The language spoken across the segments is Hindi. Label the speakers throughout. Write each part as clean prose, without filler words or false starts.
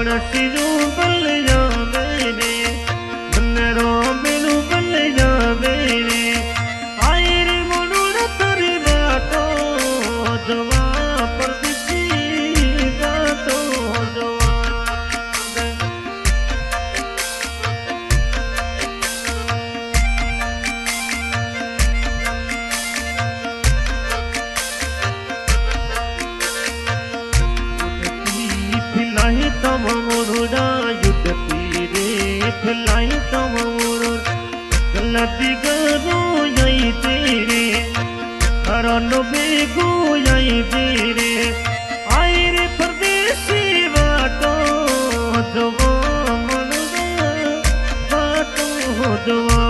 Speaker 1: सिरू बल जावे रे बन्नरो बेलू बल जावे रे आई रे मोनुड़ तरी बातो जवा परदेसी गातो जवा फिलाई तम मोरुड़ा युद्धती रे फिलाई तम मोरुड़ गलती करो यही तेरे हरन बेगो यही तेरे आई रे परदेसी बातो जवा मोरुड़ा बातो जवा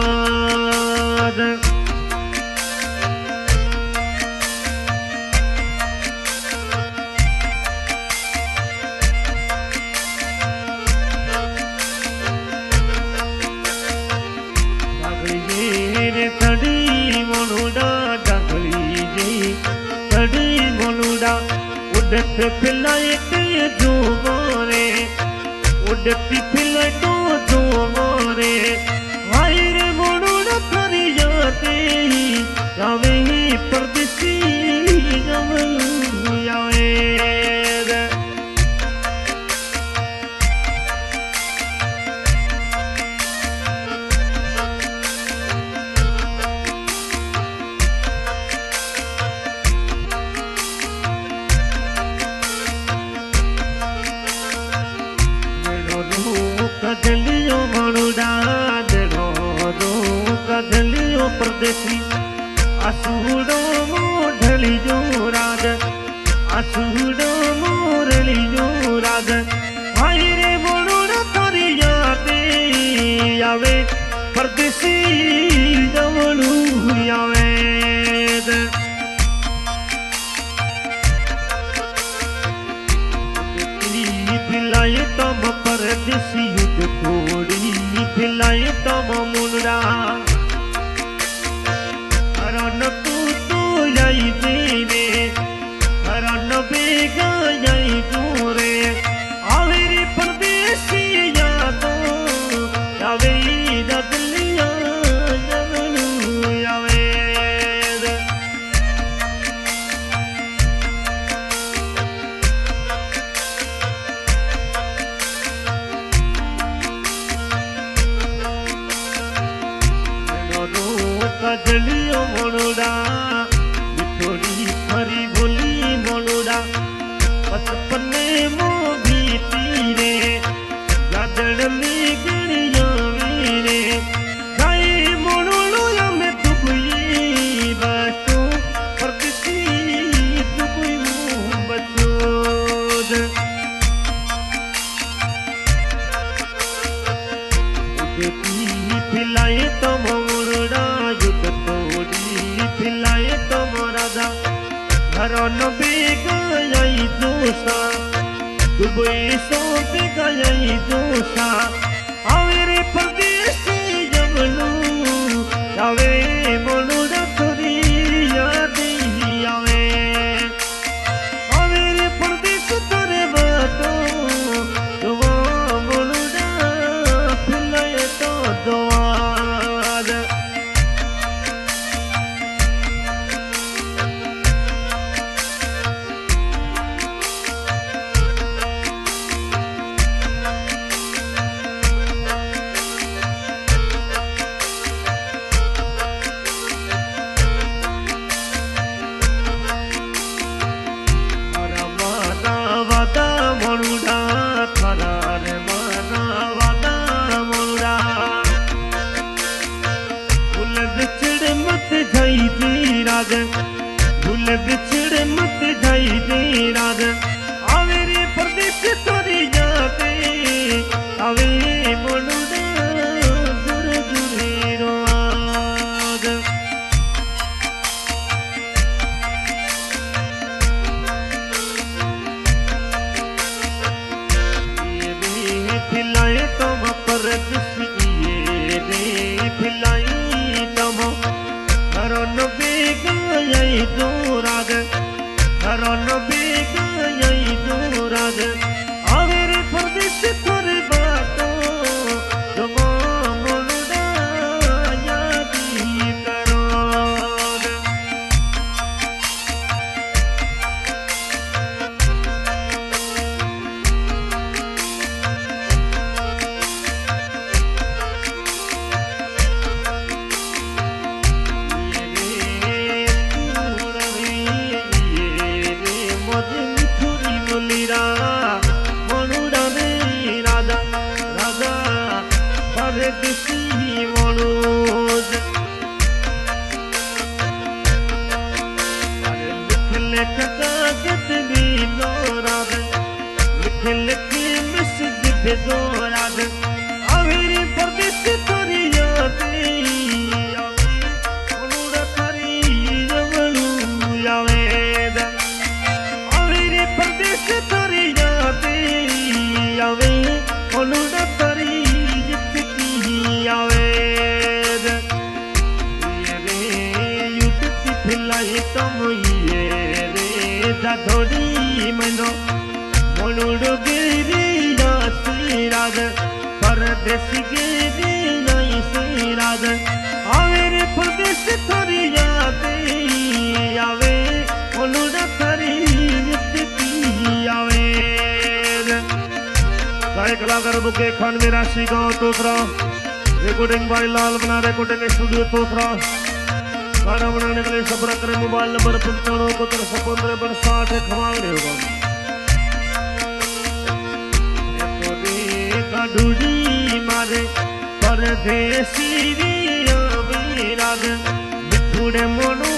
Speaker 1: तड़ी मोनुड़ा डगली जी तड़ी मोनुड़ा उड़ते फिलाए के जो मोरे उड़ती फिलाए तो जो मोरे भाई रे मोनुड़ा थरी जाते जावे ही परदेसी जावे कदलियो मनुड़ा देरो दो कदलियो परदेसी आसुड़ो मोढ़ली जो राज आसुड़ो मोरली जो राज भाई रे मनुड़ा तोरी यादे आवे परदेसी जवलू आवे फिलाई तम परदेसी युद्ध तोड़ी फिलाई तम मुनड़ा हरन तू यही तेरे हरन बेगा यही दूरे आवे रे परदेसी यादो आवे ददलिया जवलू आवे कदलियो मोनुड़ा मिठोड़ी फरी बोली मोनुड़ा बचपने मो बीती रे यादड़ में गड़िया रे गाय मोनुड़ो या मैं दुबई बचो परदेसी दुबई मुँह बचो फिलाई तो मोरुड़ा युद्ध तोड़ी फिलाई तो मोरादा हरन बेगा यही जोशा दुबई सो बेगा यही जोशा आवे रे परदेसी जवलू आवे मोरुड़ा तोरी यादी आवे आवे रे परदेसी तोरे बातो जवा मोरुड़ा फिलाई तो जवा खिल के मैसेज भेजो राग आवेरी परदेश तोरी यादे ओनुड़ा थारी जवलू यावेद आवेरी परदेश तोरी यादे आवे ओनुड़ा थारी जितकी यावेद ये रे युद्धती फिलाई तुम ये रे जाधोड़ी मनो मोनुड़ गिरी राग परदेश गिरी नहीं सिराग आवेरे परदेश थोड़ी यादे आवे ओनुड़ा थारी जितकी आवेद गायक कलाकार बुके खान मेरा गाँव तोसरा रिकॉर्डिंग बाय लाल बना रिकॉर्डिंग स्टूडियो तोसरा गाना बनाने के लिए संपर्क करें मोबाइल नंबर 95 खमावड़े होगा ढूंढी मारे परदेसी राग मिठुड़े मोनू